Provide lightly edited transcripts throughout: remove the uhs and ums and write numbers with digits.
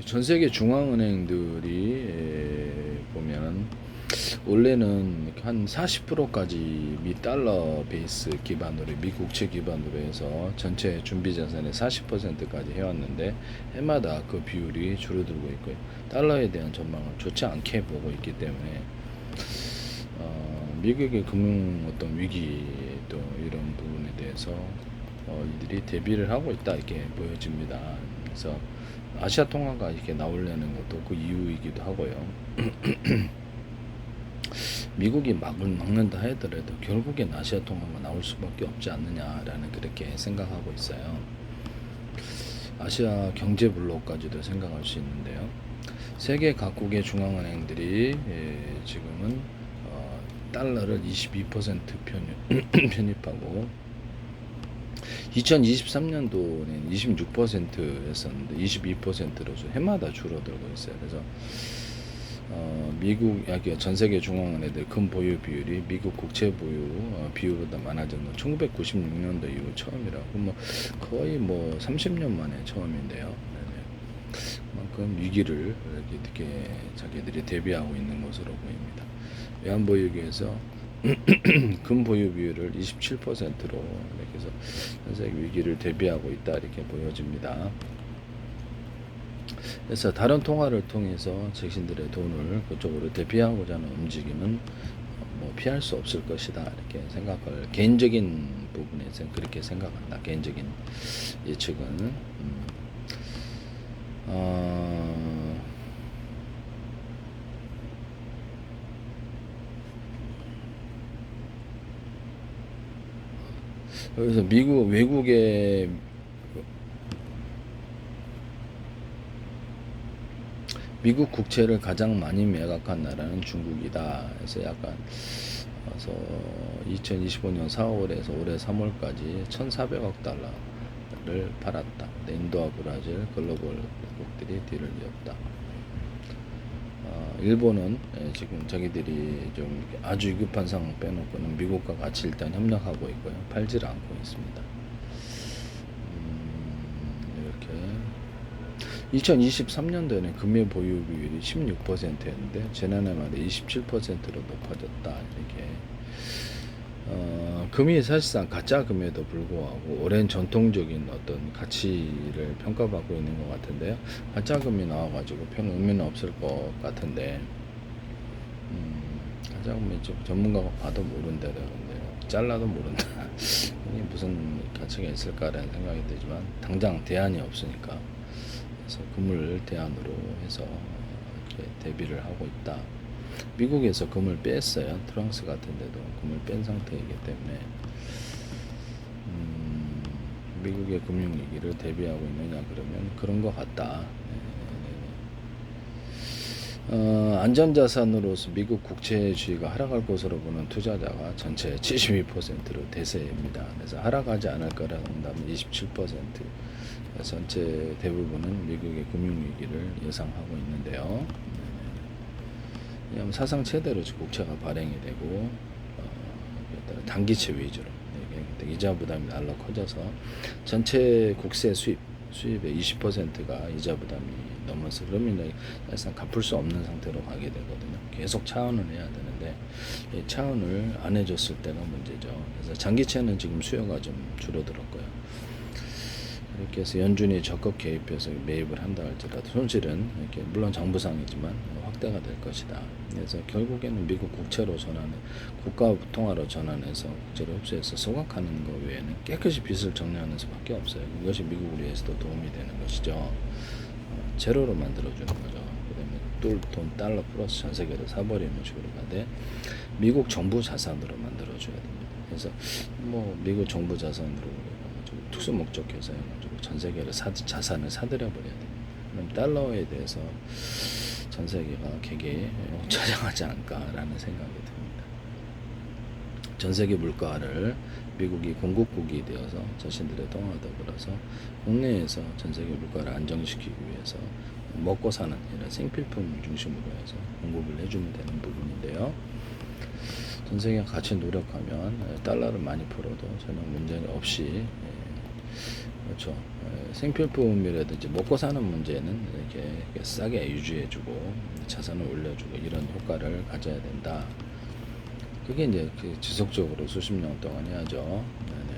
전 세계 중앙은행들이 보면은 원래는 한 40%까지 미 달러 베이스 기반으로 미 국채 기반으로 해서 전체 준비 자산의 40%까지 해왔는데 해마다 그 비율이 줄어들고 있고요. 달러에 대한 전망을 좋지 않게 보고 있기 때문에 미국의 금융 어떤 위기 또 이런 부분에 대해서 이들이 대비를 하고 있다 이렇게 보여집니다. 그래서 아시아 통화가 이렇게 나오려는 것도 그 이유이기도 하고요. 미국이 막는다 하더라도 결국엔 아시아 통화가 나올 수밖에 없지 않느냐라는 그렇게 생각하고 있어요. 아시아 경제 블록까지도 생각할 수 있는데요. 세계 각국의 중앙은행들이 지금은 달러를 22% 편입하고 2023년도는 26%였었는데 22%로서 해마다 줄어들고 있어요. 그래서 미국 전 세계 중앙은행들 금 보유 비율이 미국 국채 보유 비율보다 많아진 건 1996년도 이후 처음이라고 거의 30년 만에 처음인데요. 그만큼 위기를 이렇게 자기들이 대비하고 있는 것으로 보입니다. 외환보유고에서 금 보유 비율을 27%로 이렇게 해서 전 세계 위기를 대비하고 있다 이렇게 보여집니다. 그래서 다른 통화를 통해서 자신들의 돈을 그쪽으로 대피하고자 하는 움직임은 피할 수 없을 것이다 이렇게 생각을 개인적인 부분에서 그렇게 생각한다. 개인적인 예측은 그래서 외국의 미국 국채를 가장 많이 매각한 나라는 중국이다. 그래서 약간 2025년 4월에서 올해 3월까지 1,400억 달러를 팔았다. 인도와 브라질 글로벌 국들이 뒤를 이었다. 일본은 지금 자기들이 좀 아주 위급한 상황 빼놓고는 미국과 같이 일단 협력하고 있고요. 팔지를 않고 있습니다. 이렇게 2023년도에는 금융 보유 비율이 16%였는데 지난해마다 27%로 높아졌다. 이렇게 금이 사실상 가짜 금에도 불구하고 오랜 전통적인 어떤 가치를 평가받고 있는 것 같은데요. 가짜 금이 나와가지고 별 의미는 없을 것 같은데 가짜 금이 좀 전문가가 봐도 모른다던데요. 잘라도 모른다. 이게 무슨 가치가 있을까라는 생각이 들지만 당장 대안이 없으니까 그래서 금을 대안으로 해서 이렇게 대비를 하고 있다. 미국에서 금을 뺐어요. 트랑스 같은 데도 금을 뺀 상태이기 때문에 미국의 금융위기를 대비하고 있느냐 그러면 그런 것 같다. 안전자산으로서 미국 국채주의가 하락할 것으로 보는 투자자가 전체 72%로 대세입니다. 그래서 하락하지 않을 거라는 응답은 27%. 전체 대부분은 미국의 금융위기를 예상하고 있는데요. 왜냐하면 사상 최대로 국채가 발행이 되고 단기채 위주로 이자 부담이 날라 커져서 전체 국세 수입의 20%가 이자 부담이 넘어서 그러면 사실상 갚을 수 없는 상태로 가게 되거든요. 계속 차원을 해야 되는데 이 차원을 안 해줬을 때가 문제죠. 그래서 장기채는 지금 수요가 좀 줄어들었고요. 이렇게 해서 연준이 적극 개입해서 매입을 한다 할지라도 손실은 이렇게 물론 장부상이지만 확대가 될 것이다. 그래서 결국에는 미국 국채로 전환해 국가 통화로 전환해서 국채를 흡수해서 소각하는 것 외에는 깨끗이 빚을 정리하는 수밖에 없어요. 이것이 미국을 위해서도 도움이 되는 것이죠. 제로로 만들어주는 거죠. 그다음에 돈 달러 플러스 전 세계를 사버리는 식으로 가되 미국 정부 자산으로 만들어줘야 됩니다. 그래서 미국 정부 자산으로 특수 목적해서 해가지고 전 세계를 자산을 사들여 버려야 됩니다. 그럼 달러에 대해서 전 세계가 되게 저장하지 않을까라는 생각이 듭니다. 전 세계 물가를 미국이 공급국이 되어서 자신들의 통화와 더불어서 국내에서 전 세계 물가를 안정시키기 위해서 먹고 사는 이런 생필품 중심으로 해서 공급을 해주면 되는 부분인데요. 전 세계가 같이 노력하면 달러를 많이 풀어도 전혀 문제 없이 그렇죠. 생필품이라든지 먹고 사는 문제는 이렇게 싸게 유지해주고 자산을 올려주고 이런 효과를 가져야 된다. 그게 이제 지속적으로 수십 년 동안 해야죠. 네네.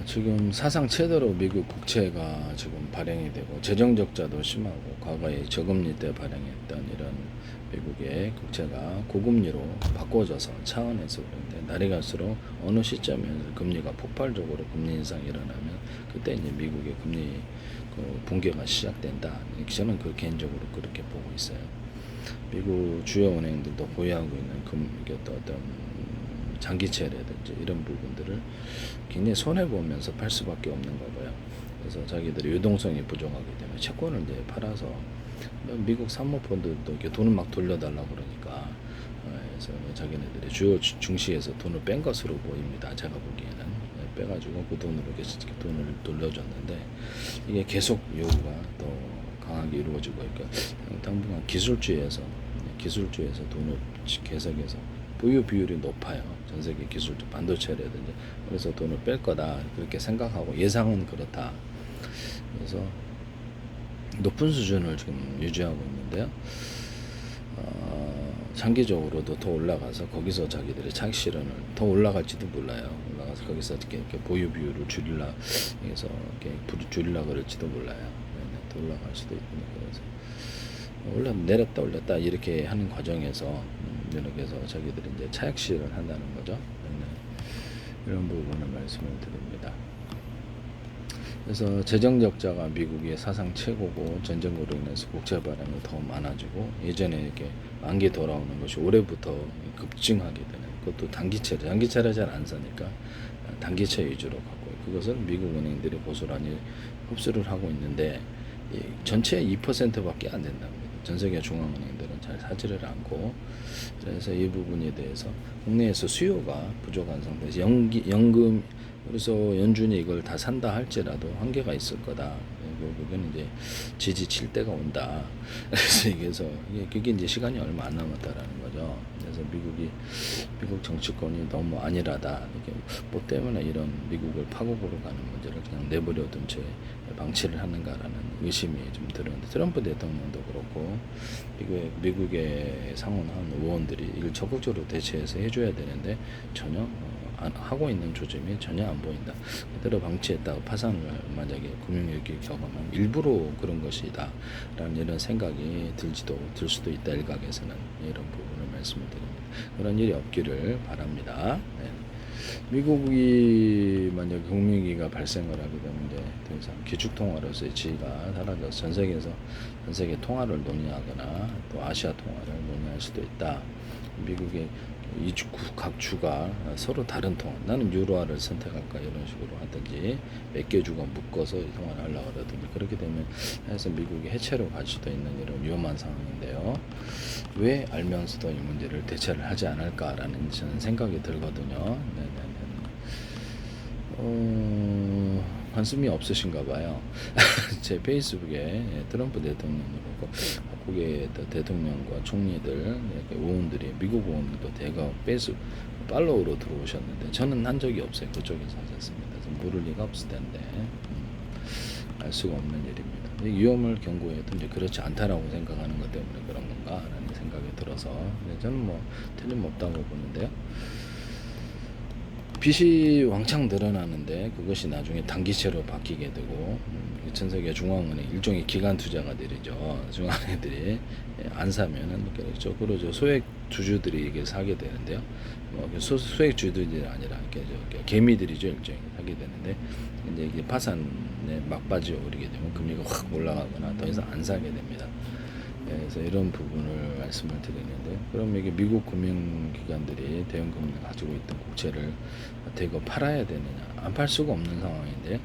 지금 사상 최대로 미국 국채가 지금 발행이 되고 재정 적자도 심하고 과거에 저금리 때 발행했던 이런 미국의 국채가 고금리로 바꿔져서 차원에서 그런데 날이 갈수록 어느 시점에 금리가 폭발적으로 금리 인상이 일어나면 그때 이제 미국의 금리 붕괴가 시작된다. 저는 개인적으로 그렇게 보고 있어요. 미국 주요 은행들도 보유하고 있는 어떤 장기채라든지 이런 부분들을 굉장히 손해보면서 팔 수밖에 없는 거고요. 그래서 자기들이 유동성이 부족하기 때문에 채권을 이제 팔아서 미국 사모펀드도 이렇게 돈을 막 돌려달라고 그러니까 그래서 자기네들이 주요 증시에서 돈을 뺀 것으로 보입니다. 제가 보기에는 빼가지고 그 돈으로 이렇게 돈을 돌려줬는데 이게 계속 요구가 더 강하게 이루어지고 있고 당분간 기술주에서 돈을 계속해서 보유 비율이 높아요. 전 세계 기술주 반도체라든지 그래서 돈을 뺄 거다 그렇게 생각하고 예상은 그렇다. 그래서 높은 수준을 지금 유지하고 있는데요. 장기적으로도 더 올라가서 거기서 자기들의 차익 실현을 더 올라갈지도 몰라요. 올라가서 거기서 이렇게 보유 비율을 줄이려 해서 이렇게 줄이려 그럴지도 몰라요. 더 올라갈 수도 있고 그래서 올라 내렸다 올렸다 이렇게 하는 과정에서 이렇게 해서 자기들이 이제 차익 실현을 한다는 거죠. 이런 부분을 말씀을 드립니다. 그래서 재정 적자가 미국의 사상 최고고 전쟁으로 인해서 국채 발행이 더 많아지고 예전에 이렇게 만기 돌아오는 것이 올해부터 급증하게 되는 그것도 장기채를 잘 안 사니까 단기채 위주로 갖고 그것을 미국 은행들이 고스란히 흡수를 하고 있는데 전체의 2%밖에 안 된답니다. 전 세계 중앙은행들은 잘 사지를 않고 그래서 이 부분에 대해서 국내에서 수요가 부족한 상태에서 연금 그래서 연준이 이걸 다 산다 할지라도 한계가 있을 거다. 결국은 이제 지지칠 때가 온다. 그래서 그게 이제 시간이 얼마 안 남았다라는 거죠. 그래서 미국 정치권이 너무 안일하다. 이렇게 뭐 때문에 이런 미국을 파국으로 가는 문제를 그냥 내버려둔 채 방치를 하는가라는 의심이 좀 들었는데 트럼프 대통령도 그렇고 미국의 상원한 의원들이 이걸 적극적으로 대처해서 해줘야 되는데 전혀 하고 있는 조짐이 전혀 안 보인다. 그대로 방치했다가 파산을 만약에 금융위기 경험하면 일부러 그런 것이다. 라는 이런 생각이 들 수도 있다. 일각에서는 이런 부분을 말씀을 드립니다. 그런 일이 없기를 바랍니다. 네. 미국이 만약 금융위기가 발생을 하게 되면 이제 더 이상 기축통화로서의 지위가 사라져서 전 세계 통화를 논의하거나 또 아시아 통화를 논의할 수도 있다. 미국의 각 주가 서로 다른 통화 나는 유로화를 선택할까 이런 식으로 하든지 몇 개 주가 묶어서 통화를 하려고 하든지 그렇게 되면 해서 미국이 해체로 갈 수도 있는 이런 위험한 상황인데요. 왜 알면서도 이 문제를 대처를 하지 않을까라는 저는 생각이 들거든요. 관심이 없으신가 봐요. 제 페이스북에 트럼프 대통령도 그렇고 각국의 대통령과 총리들, 의원들이 미국 의원들도 대거 팔로우로 들어오셨는데 저는 한 적이 없어요. 그쪽에서 하셨습니다. 모를 리가 없을 텐데 알 수가 없는 일입니다. 위험을 경고해도 이제 그렇지 않다라고 생각하는 것 때문에 그런 건가라는 생각이 들어서 저는 뭐 틀림없다고 보는데요. 빚이 왕창 늘어나는데 그것이 나중에 단기채로 바뀌게 되고 전 세계 중앙은행 일종의 기관 투자가 되죠. 중앙은행들이 안 사면은 그렇죠. 그러죠. 소액 주주들이 이게 사게 되는데요. 소액 주주들이 아니라 개미들이죠. 일종의 사게 되는데 이제 이게 파산에 막바지에 오르게 되면 금리가 확 올라가거나 더 이상 안 사게 됩니다. 그래서 이런 부분을 말씀을 드리는데 그럼 이게 미국 금융기관들이 대형금융을 가지고 있던 국채를 대거 팔아야 되느냐 안 팔 수가 없는 상황인데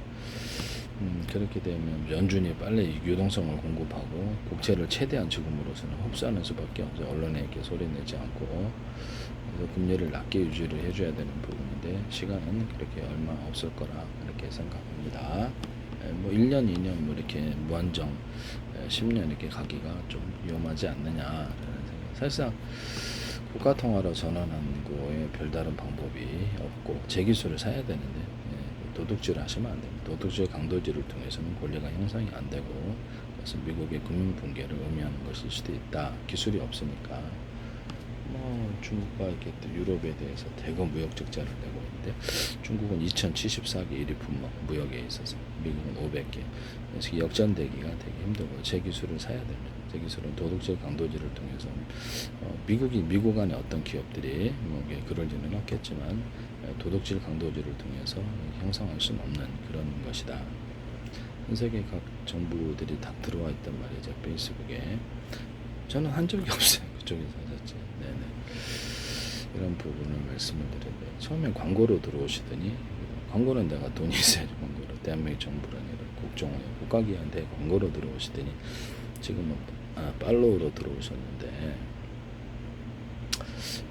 그렇게 되면 연준이 빨리 유동성을 공급하고 국채를 최대한 지금으로서는 흡수하는 수밖에 없죠. 언론에 이렇게 소리내지 않고 그래서 금리를 낮게 유지를 해줘야 되는 부분인데 시간은 그렇게 얼마 없을 거라 이렇게 생각합니다. 뭐 1년, 2년 뭐 이렇게 무한정 10년 이렇게 가기가 좀 위험하지 않느냐라는 생각. 사실상 국가통화로 전환하는 거에 별다른 방법이 없고 재기술을 사야 되는데 도둑질 하시면 안 됩니다. 도둑질 강도질을 통해서는 권리가 형성이 안 되고 그것은 미국의 금융 붕괴를 의미하는 것일 수도 있다. 기술이 없으니까 뭐 중국과 이렇게 또 유럽에 대해서 대거 무역 적자를 내고 있는데 중국은 2074개 1위 품목 무역에 있어서 미국은 500개. 그래서 역전되기가 되게 힘들고 재기술을 사야 됩니다. 재기술은 도둑질 강도질을 통해서 미국 안에 어떤 기업들이 뭐 그럴 리는 없겠지만 도둑질 강도질을 통해서 형성할 수는 없는 그런 것이다. 전 세계 각 정부들이 다 들어와 있단 말이죠. 페이스북에. 저는 한 적이 없어요. 그쪽에서 샀지. 네네. 이런 부분을 말씀을 드렸는데 처음엔 광고로 들어오시더니 광고는 내가 돈이 있어야지 광고로 대한민국 정부라는 국정원에 국가기관한테 광고로 들어오시더니 지금은 팔로우로 들어오셨는데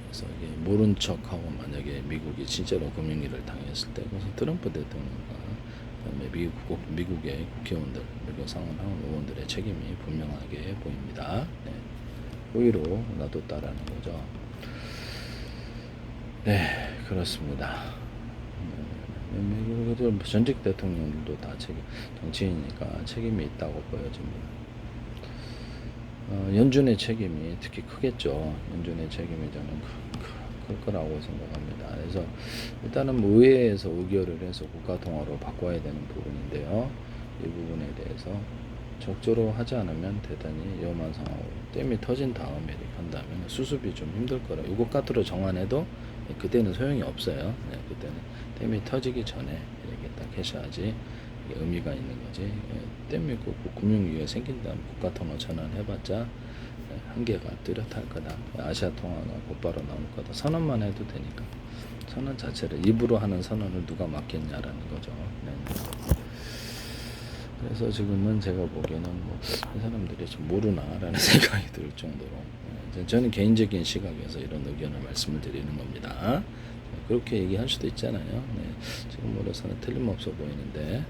그래서 이게 모른 척하고 만약에 미국이 진짜로 금융위기를 당했을 때 그것은 트럼프 대통령과 그다음에 미국의 국회의원들 그리고 상원하원 의원들의 책임이 분명하게 보입니다. 네. 호의로 놔뒀다라는 거죠. 네, 그렇습니다. 미국 전직 대통령들도 다 정치인이니까 책임이 있다고 보여집니다. 연준의 책임이 특히 크겠죠. 연준의 책임이 저는 클 거라고 생각합니다. 그래서 일단은 뭐 의회에서 의결을 해서 국가통화로 바꿔야 되는 부분인데요. 이 부분에 대해서 적절로 하지 않으면 대단히 위험한 상황으로 댐이 터진 다음에 이렇게 한다면 수습이 좀 힘들 거라. 이것 같으로 정안해도 그때는 소용이 없어요. 네, 그때는 댐이 터지기 전에 이렇게 딱 해셔야지 의미가 있는 거지. 댐이 있고 금융위기가 생긴 다음 국가통화 전환해봤자 한계가 뚜렷할 거다. 아시아 통화가 곧바로 나올 거다. 선언만 해도 되니까. 선언 자체를 입으로 하는 선언을 누가 맡겠냐라는 거죠. 네. 그래서 지금은 제가 보기에는 뭐 이 사람들이 좀 모르나라는 생각이 들 정도로 저는 개인적인 시각에서 이런 의견을 말씀을 드리는 겁니다. 그렇게 얘기할 수도 있잖아요. 네. 지금 뭐로서는 틀림없어 보이는데